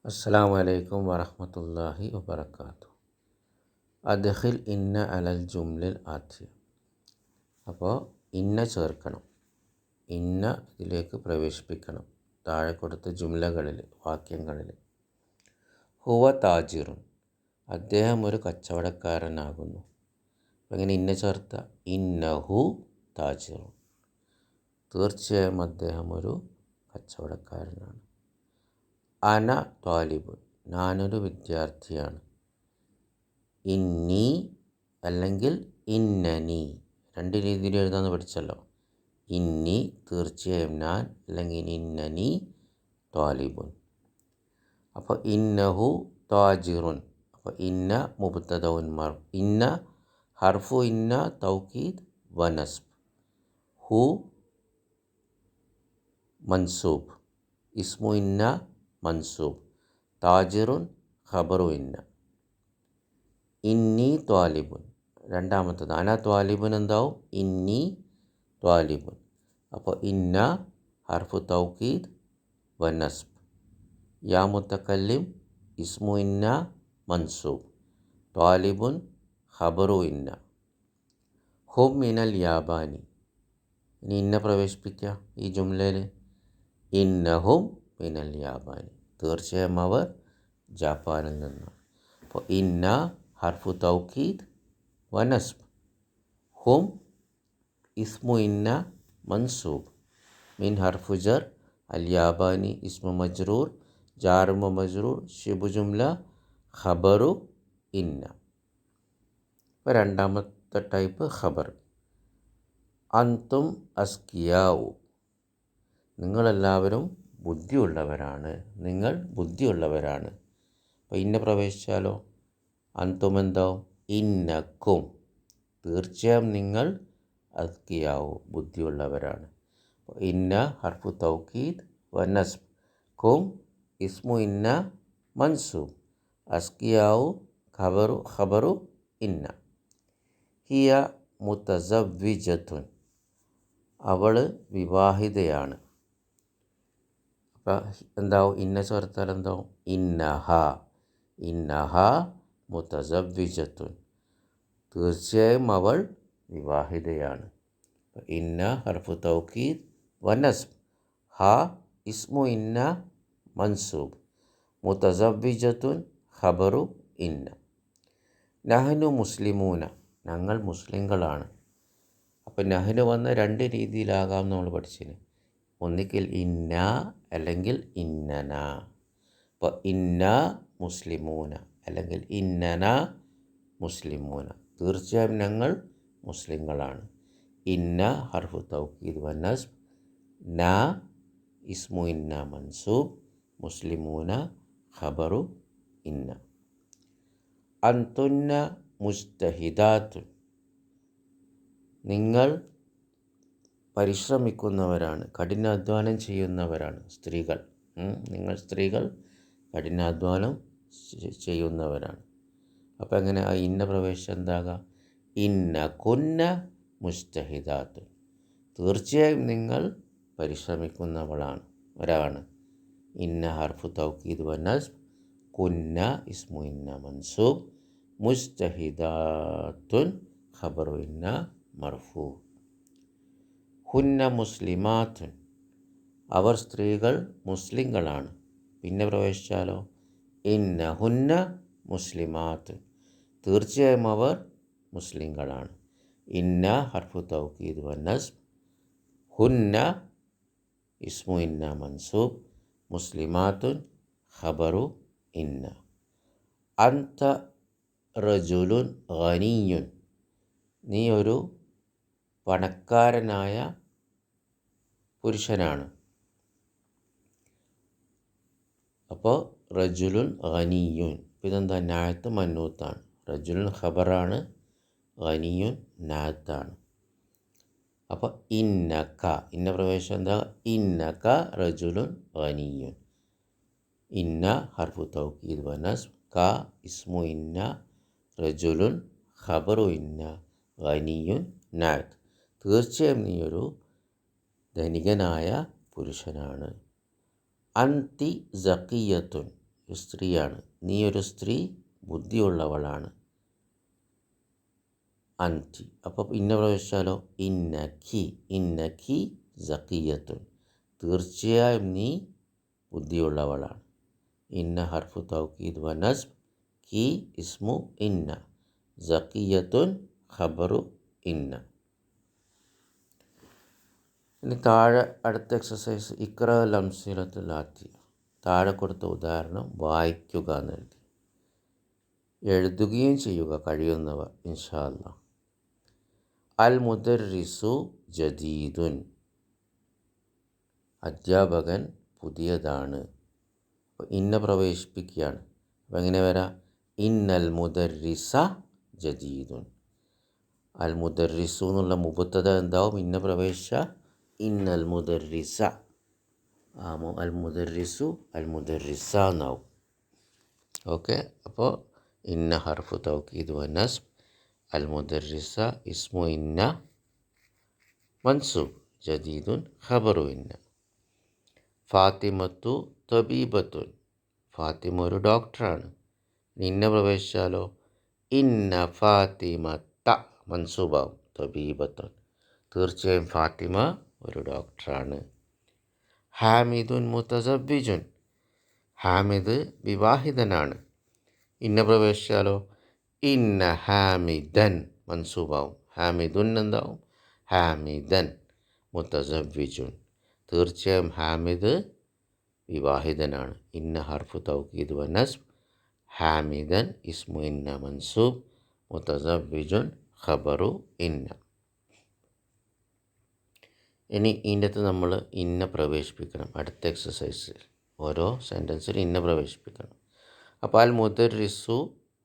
അസ്സലാമു അലൈക്കും വറഹ്മത്തുള്ളാഹി വബറകാതുഹു. അദ്ഖിൽ ഇന്ന അലൽ ജുംലിൽ ആതിയ. അപ്പോൾ ഇന്ന ചേർക്കണം, ഇന്ന ഇതിലേക്ക് പ്രവേശിപ്പിക്കണം താഴെ കൊടുത്ത ജുംലകളിൽ, വാക്യങ്ങളിൽ. ഹുവ താജിറുൻ, അദ്ദേഹം ഒരു കച്ചവടക്കാരനാകുന്നു. അങ്ങനെ ഇന്ന ചേർത്ത ഇന്നഹു താജിറുൻ, തീർച്ചയായും അദ്ദേഹം ഒരു കച്ചവടക്കാരനാണ്. അന ത്വാലിബുൻ, ഞാനൊരു വിദ്യാർത്ഥിയാണ്. ഇന്നി അല്ലെങ്കിൽ ഇന്നനി, രണ്ട് രീതിയിൽ എഴുതാമെന്ന് പഠിച്ചല്ലോ. ഇന്നി തീർച്ചയായും ഞാൻ, അല്ലെങ്കിൽ ഇന്നനി ത്വാലിബുൻ. അപ്പോൾ ഇന്നഹു താജിറുൻ, അപ്പോൾ ഇന്ന മുബ്തദഉൻ ഇന്ന ഹർഫു ഇന്ന തൗക്കീദ് വനസ്ബ്, ഹു മൻസൂബ്, ഇസ്മു ഇന്ന മൻസൂബ്, താജിറുൻ ഖബറു ഇന്ന. ഇന്നി ത്വാലിബുൻ, രണ്ടാമത്തത് അന ത്വാലിബുൻ എന്താവും? ഇന്നി ത്വാലിബുൻ. അപ്പോൾ ഇന്ന ഹർഫു തൗക്കീദ് വനസ്ബ്, യാ മുത്തക്കല്ലിം ഇസ്മു ഇന്ന മൻസൂബ്, ത്വാലിബുൻ ഖബറു ഇന്ന. ഹും മിനൽ യാബാനി, ഇനി ഇന്ന പ്രവേശിപ്പിക്കുക ഈ ജുംലയിൽ. ഇന്നഹും മിനൽ യാബാനി, തീർച്ചയായും അവർ ജാപ്പാനിൽ നിന്നാണ്. അപ്പോൾ ഇന്ന ഹർഫു തൗക്കീദ് വനസ്ബ്, ഹും ഇസ്മു ഇന്ന മൻസൂബ്, മിൻ ഹർഫു ജർ, അൽ യാബാനി ഇസ്മു മജ്റൂർ, ജാറും മജ്റൂർ, ഷിബു ജുംല ഖബറു ഇന്ന. ഇപ്പോൾ രണ്ടാമത്തെ ടൈപ്പ് ഖബർ. അന്തും അസ്കിയാവു, നിങ്ങളെല്ലാവരും ബുദ്ധിയുള്ളവരാണ്, നിങ്ങൾ ബുദ്ധിയുള്ളവരാണ്. അപ്പോൾ ഇന്ന പ്രവേശിച്ചാലോ? അന്തും എന്താവും? ഇന്നക്കും, തീർച്ചയായും നിങ്ങൾ അസ്കിയാവു ബുദ്ധിയുള്ളവരാണ്. അപ്പോൾ ഇന്ന ഹർഫു തൗക്കീദ് വനസ്ബ്, കും ഇസ്മു ഇന്ന മൻസൂബ്, അസ്കിയാവു ഖബറു ഇന്ന. ഹിയ മുതസവ്വിജത്തുൻ, അവൾ വിവാഹിതയാണ്. അപ്പം എന്താവും? ഇന്ന ചേർത്താൽ എന്താവും? ഇന്നഹ മുതസവ്വിജത്തുൻ, തീർച്ചയായും അവൾ വിവാഹിതയാണ്. ഇന്ന ഹർഫു തൗക്കീദ് വനസ്ബ്, ഹ ഇസ്മു ഇന്ന മൻസൂബ്, മുതസവ്വിജത്തുൻ ഖബറു ഇന്ന. നഹ്നു മുസ്ലിമൂന, ഞങ്ങൾ മുസ്ലിങ്ങളാണ്. അപ്പം നഹ്നു വന്ന രണ്ട് രീതിയിലാകാം നമ്മൾ പഠിച്ചിന്. ഒന്നിക്കിൽ ഇന്ന അല്ലെങ്കിൽ ഇന്നന. അപ്പോൾ ഇന്ന മുസ്ലിമൂന അല്ലെങ്കിൽ ഇന്നന മുസ്ലിമൂന, തീർച്ചയായും ഞങ്ങൾ മുസ്ലിങ്ങളാണ്. ഇന്ന ഹർഫു തൗക്കീദ് വനസ്ബ്, ന ഇസ്മു ഇന്ന മൻസൂബ്, മുസ്ലിമൂന ഖബറു ഇന്ന. അന്തുന്ന മുജ്തഹിദാത്തുൻ, നിങ്ങൾ പരിശ്രമിക്കുന്നവരാണ്, കഠിനാധ്വാനം ചെയ്യുന്നവരാണ്. സ്ത്രീകൾ, നിങ്ങൾ സ്ത്രീകൾ കഠിനാധ്വാനം ചെയ്യുന്നവരാണ്. അപ്പോൾ എങ്ങനെ ആ ഇന്ന പ്രവേശം എന്താകാം? ഇന്ന കുന്ന മുജ്തഹിദാത്തുൻ, തീർച്ചയായും നിങ്ങൾ പരിശ്രമിക്കുന്നവരാണ്. ഇന്ന ഹർഫു തൗക്കീദ് വനസ്ബ്, കുന്ന ഇസ്മു ഇന്ന മൻസൂബ്, മുജ്തഹിദാത്തുൻ ഖബറു ഇന്ന മർഫൂ. ഹുന്ന മുസ്ലിമാത്തുൻ, അവർ സ്ത്രീകൾ മുസ്ലിങ്ങളാണ്. പിന്നെ പ്രവേശിച്ചാലോ? ഇന്ന ഹുന്ന മുസ്ലിമാത്തുൻ, തീർച്ചയായും അവർ മുസ്ലിങ്ങളാണ്. ഇന്ന ഹർഫു തൗക്കീദ് വനസ്ബ്, ഹുന്ന ഇസ്മു ഇന്ന മൻസൂബ്, മുസ്ലിമാത്തുൻ ഖബറു ഇന്ന. അന്ത റജുലുൻ ഗനിയുൻ, നീ ഒരു പണക്കാരനായ പുരുഷനാണ്. അപ്പോൾ റജുലുൻ ഗനിയുൻ, ഇതെന്താ? നാഅത്ത് മന്നൂത്താണ്. റജുലുൻ ഖബറാണ്, ഗനിയുൻ നാഅത്താണ്. അപ്പോൾ ഇന്നക, ഇന്ന പ്രവേശം എന്താ? ഇന്നക റജുലുൻ ഗനിയുൻ. ഇന്ന ഹർഫു തൗക്കീദ് വനസ്ബ്, ക ഇസ്മു ഇന്ന, റജുലുൻ ഖബറു ഇന്ന, ഗനിയുൻ നാഅത്ത്, തീർച്ചയായും നീ ഒരു ധനികനായ പുരുഷനാണ്. അന്തി സഖിയത്തുൻ, സ്ത്രീയാണ്. നീ ഒരു സ്ത്രീ ബുദ്ധിയുള്ളവളാണ്. അൻറ്റി. അപ്പോൾ ഇന്ന പ്രവേശിച്ചാലോ ഇന്നക്കി സഖിയത്തുൻ, തീർച്ചയായും നീ ബുദ്ധിയുള്ളവളാണ്. ഇന്ന ഹർഫു തൗക്കീദ് വ നസ്ബ്, കി ഇസ്മു ഇന്ന, സഖിയത്തുൻ ഖബറു ഇന്ന. ഇനി താഴെ അടുത്ത എക്സസൈസ് ഇക്ര ലംസിലത്തുൽ ആത്തി. താഴെ കൊടുത്ത ഉദാഹരണം വായിക്കുക എന്ന് എഴുതുകയും ചെയ്യുക കഴിയുന്നവർ ഇൻഷാ അല്ലാഹ്. അൽ മുദർരിസു ജദീദുൻ, അധ്യാപകൻ പുതിയതാണ്. അപ്പോൾ ഇന്ന പ്രവേശിപ്പിക്കുകയാണ്. അപ്പോൾ എങ്ങനെ വരാം? ഇന്നൽ മുദർരിസ ജദീദുൻ. അൽ മുദർരിസു എന്നുള്ള മുബത്തദ എന്താവും? ഇന്ന പ്രവേശിച്ച ഇന്നൽ മുദർരിസ. അൽ മുദർരിസു അൽ മുദർരിസ എന്നാവും. ഓക്കെ. അപ്പോൾ ഇന്ന ഹർഫു തൗക്കീദ് വ നസ്ബ്, അൽ മുദർരിസ ഇസ്മു ഇന്ന മൻസൂബ്, ജദീദുൻ ഖബറു ഇന്ന. ഫാത്തിമത്തു തബീബത്തുൻ, ഫാത്തിമ ഒരു ഡോക്ടറാണ്. ഇന്ന പ്രവേശിച്ചാലോ ഇന്ന ഫാത്തിമത്ത മൻസൂബാവും, തബീബത്തുൻ, തീർച്ചയായും ഫാത്തിമ ഒരു ഡോക്ടറാണ്. ഹാമിദുൻ മുതസവ്വിജുൻ, ഹാമിദ് വിവാഹിതനാണ്. ഇന്ന പ്രവേശിച്ചാലോ ഇന്ന ഹാമിദൻ മൻസൂബാവും, ഹാമിദുൻ എന്താവും? ഹാമിദൻ മുതസവ്വിജുൻ, തീർച്ചയായും ഹാമിദ് വിവാഹിതനാണ്. ഇന്ന ഹർഫു തൗക്കീദ് വ നസ്ബ്, ഹാമിദൻ ഇസ്മു ഇന്ന മൻസൂബ്, മുതസവ്വിജുൻ ഖബറു ഇന്ന. ഇനി ഇതിൻ്റെ അകത്ത് നമ്മൾ ഇന്ന പ്രവേശിപ്പിക്കണം. അടുത്ത എക്സസൈസിൽ ഓരോ സെൻറ്റൻസിൽ ഇന്ന പ്രവേശിപ്പിക്കണം. അപ്പോൾ അൽ മുദർരിസു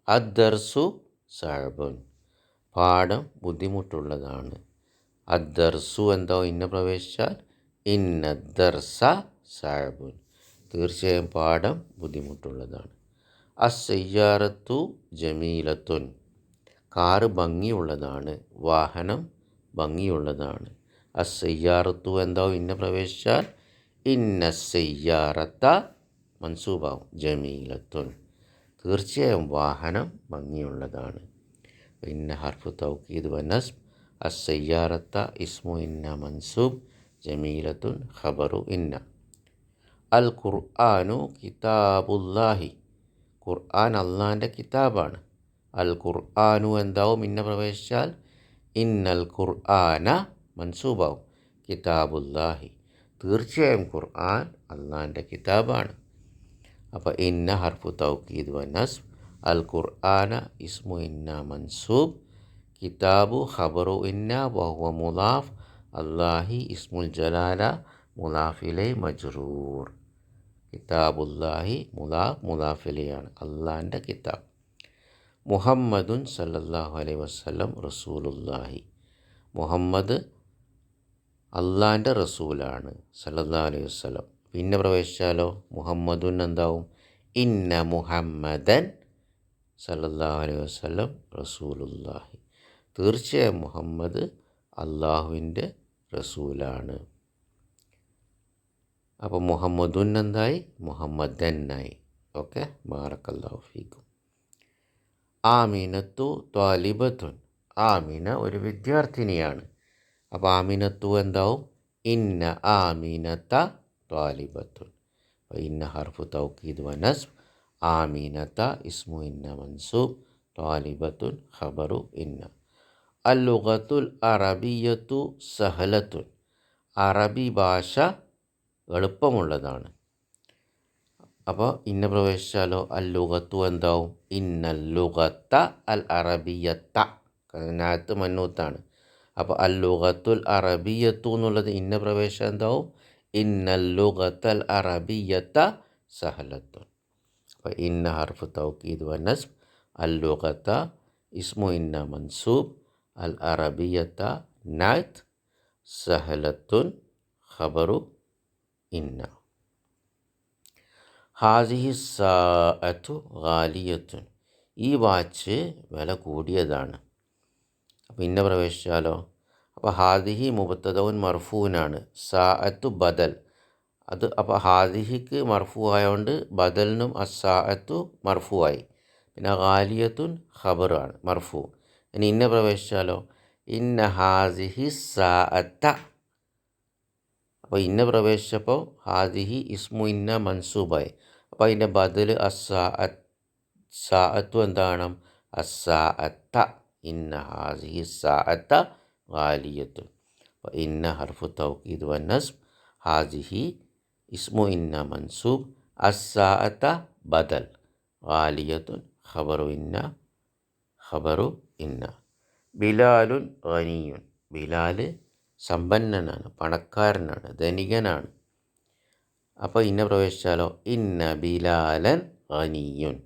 അദ്ദർസു സഅബുൻ, പാഠം ബുദ്ധിമുട്ടുള്ളതാണ്. അദ്ദർസു എന്താ? ഇന്ന പ്രവേശിച്ചാൽ ഇന്ന ദർസ സഅബുൻ, തീർച്ചയായും പാഠം ബുദ്ധിമുട്ടുള്ളതാണ്. അസ്സയ്യാറത്തു ജമീലത്തുൻ, കാറ് ഭംഗിയുള്ളതാണ്, വാഹനം ഭംഗിയുള്ളതാണ്. അസ്സയ്യാറത്തു എന്താ? ഇന്ന പ്രവേശിച്ചാൽ ഇന്ന സയ്യാറത്ത മൻസൂബാവും, ജമീലത്തുൻ, തീർച്ചയായും വാഹനം ഭംഗിയുള്ളതാണ്. ഇന്ന ഹർഫു തൗക്കീദ് വ നസ്ബ്, അസ്സയ്യാറത്ത ഇസ്മു ഇന്ന മൻസൂബ്, ജമീലത്തുൻ ഖബറു ഇന്ന. അൽ ഖുർആനു കിതാബുല്ലാഹി, ഖുർആൻ അള്ളാൻ്റെ കിതാബാണ്. അൽ ഖുർആനു എന്താവും? ഇന്ന പ്രവേശിച്ചാൽ ഇന്നൽ ഖുർആന മൻസൂബാവും, കിതാബുല്ലാഹി, തീർച്ചയായും ഖുർആൻ അള്ളാൻ്റെ കിതാബാണ്. അപ്പോൾ ഇന്ന ഹർഫു തൗക്കീദ് വ നസ്ബ്, അൽ ഖുർആന ഇസ്മു ഇന്ന മൻസൂബ്, കിതാബു ഖബറു ഇന്ന വഹുവ മുലാഫ്, അല്ലാഹി ഇസ്മുൽ ജലാല മുലാഫിലെ മജ്റൂർ. കിതാബുല്ലാഹി മുലാഫിലെയാണ്, അള്ളാൻ്റെ കിതാബ്. മുഹമ്മദുൻ സല്ലല്ലാഹു അലൈഹി വസല്ലം റസൂലുല്ലാഹി, മുഹമ്മദ് അള്ളാൻ്റെ റസൂലാണ് സല്ലല്ലാഹു അലൈഹി വസല്ലം. പിന്നെ പ്രവേശിച്ചാലോ മുഹമ്മദുൻ എന്താവും? ഇന്ന മുഹമ്മദൻ സല്ലല്ലാഹു അലൈഹി വസല്ലം റസൂലുല്ലാഹി, തീർച്ചയായും മുഹമ്മദ് അള്ളാഹുവിൻ്റെ റസൂലാണ്. അപ്പോൾ മുഹമ്മദുൻ എന്തായി? മുഹമ്മദനായി. ഓക്കെ, ബാറക്കല്ലാഹു ഫീക്കും. ആമിനത്തു ത്വാലിബത്തുൻ, ആമിന ഒരു വിദ്യാർത്ഥിനിയാണ്. അപ്പോൾ ആമിനത്തു എന്താവും? ഇന്ന ആമിനത്ത ത്വാലിബത്തുൻ. ഇന്ന ഹർഫു തൗക്കീദ് വ നസ്ബ്, ആമിനത്ത ഇസ്മു ഇന്ന മൻസൂബ്, ത്വാലിബത്തുൻ ഖബറു ഇന്ന. അൽ ലുഗത്തുൽ അറബിയ്യത്തു സഹലത്തുൻ, അറബി ഭാഷ എളുപ്പമുള്ളതാണ്. അപ്പോൾ ഇന്ന പ്രവേശിച്ചാലോ അൽ ലുഗത്തു എന്താവും? ഇന്നൽ ലുഗത്ത അൽ അറബിയത്ത, അതിനകത്ത് മന്നൂത്താണ്. അപ്പോൾ അൽ ലുഗത്തുൽ അറബിയത്തു എന്നുള്ളത് ഇന്ന പ്രവേശം എന്താവും? ഇന്നൽ ലുഗത്തൽ അറബിയത്ത സഹലത്തുൻ. അപ്പോൾ ഇന്ന ഹർഫു തൗക്കീദ് വ നസ്ബ്, അൽ ലുഗത്ത ഇസ്മു ഇന്ന മൻസൂബ്, അൽ അറബിയത്ത നാത്ത്, സഹലത്തുൻ ഖബറു ഇന്ന. ഹാസിഹി സാഅത്തു ഗാലിയത്തുൻ, ഈ വാച്ച് വില കൂടിയതാണ്. അപ്പോൾ ഇന്ന പ്രവേശിച്ചാലോ? അപ്പോൾ ഹാദിഹി മുബത്തദഉൻ മർഫൂനാണ്, സാഅത്തു ബദൽ, അത് അപ്പോൾ ഹാദിഹിക്ക് മർഫു ആയതുകൊണ്ട് ബദലിനും അസ്സാഅത്തു മർഫു ആയി. പിന്നെ ഗാലിയത്തുൻ ഖബറാണ് മർഫു. ഇനി ഇന്ന പ്രവേശിച്ചാലോ, ഇന്ന ഹാദിഹി സാഅത്ത. അപ്പോൾ ഇന്ന പ്രവേശിച്ചപ്പോൾ ഹാദിഹി ഇസ്മു ഇന്ന മൻസൂബായി. അപ്പോൾ അതിൻ്റെ ബദൽ സാഅത്തു എന്താണ്? അസ്സാഅത്ത. ഇന്ന ഹാദിഹി സാഅത്ത ഗാലിയത്തുൻ. അപ്പോൾ ഇന്ന ഹർഫു തൗക്കീദ് വന്നസ്ബ്, ഹാദിഹി ഇസ്മു ഇന്ന മൻസൂബ്, അസ്സാഅത്ത ബദൽ, ഗാലിയത്തുൻ ഖബറു ഇന്ന. ബിലാലുൻ ഗനിയുൻ. ബിലാൽ സമ്പന്നനാണ്, പണക്കാരനാണ്, ധനികനാണ്. അപ്പോൾ ഇന്ന പ്രവേശിച്ചാലോ, ഇന്ന ബിലാലൻ ഗനിയുൻ.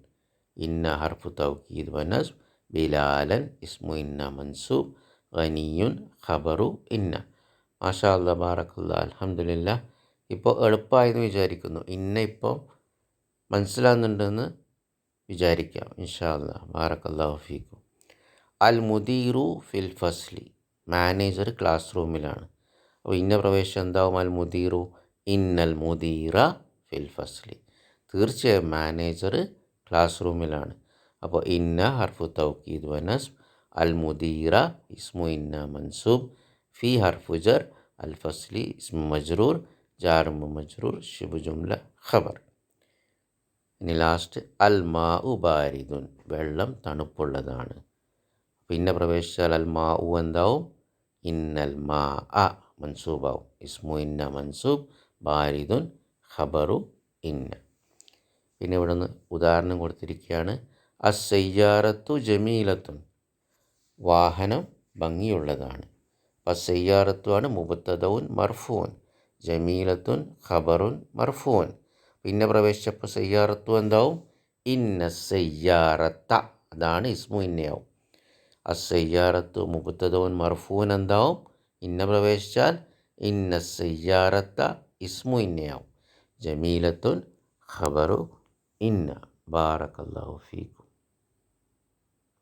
ഇന്ന ഹർഫു തൗക്കീദ് വനസ്ബ്, ബിലാലൻ ഇസ്മു ഇന്ന മൻസൂബ്, ഗനിയുൻ ഖബറു ഇന്ന. മാഷാ അല്ലാ, ബാറക്കല്ലാ, അൽഹംദുലില്ലാ. ഇപ്പോൾ എളുപ്പമായെന്ന് വിചാരിക്കുന്നു. ഇന്ന ഇപ്പോൾ മനസ്സിലാകുന്നുണ്ടെന്ന് വിചാരിക്കാം. ഇൻഷാ അല്ലാ, ബാറക്കല്ലാഹു ഫീക്കും. അൽ മുദീറു ഫിൽ ഫസ്ലി. മാനേജർ ക്ലാസ് റൂമിലാണ്. അപ്പോൾ ഇന്ന പ്രവേശം എന്താവും? അൽ മുദീറു, ഇന്നൽ മുദീറ ഫിൽ ഫസ്ലി. തീർച്ചയായും മാനേജർ ക്ലാസ് റൂമിലാണ്. അപ്പോൾ ഇന്ന ഹർഫു തൗക്കീദ് വനസ്ബ്, അൽ മുദീറ ഇസ്മു ഇന്ന മൻസൂബ്, ഫി ഹർഫു ജർ, അൽ ഫസ്ലി ഇസ്മു മജ്റൂർ, ജാറും മജ്റൂർ, ശിബു ജുംല ഖബർ. ഇനി ലാസ്റ്റ് അൽ മാ ഉ ബാരിദുൻ. വെള്ളം തണുപ്പുള്ളതാണ്. പിന്നെ പ്രവേശിച്ചാൽ അൽ മാ ഉ എന്താവും? ഇന്നൽ മാ അ മൻസൂബാവും. ഇസ്മു ഇന്ന മൻസൂബ്, ബാരിദുൻ ഖബറു ഇന്ന. പിന്നെ ഇവിടെ നിന്ന് ഉദാഹരണം കൊടുത്തിരിക്കുകയാണ്. അസ്സയ്യാറത്തു ജമീലത്തുൻ. വാഹനം ഭംഗിയുള്ളതാണ്. അസ്സയ്യാറത്തു ആണ് മുബത്തദഉൻ മർഫൂൻ, ജമീലത്തുൻ ഖബറുൻ മർഫൂൻ. പിന്നെ പ്രവേശിച്ചപ്പോൾ സയ്യാറത്തു എന്താവും? ഇന്ന സയ്യാറത്ത. അതാണ് ഇസ്മു ഇന്നയാവും. അസ്സയ്യാറത്തു മുബത്തദഉൻ മർഫൂൻ എന്താവും? ഇന്ന പ്രവേശിച്ചാൽ ഇന്ന സയ്യാറത്ത ഇസ്മു ഇന്നയാവും. ജമീലത്തുൻ ഖബറു ഇന്ന. ബാറക്കല്ലാഹു ഫീക്കും.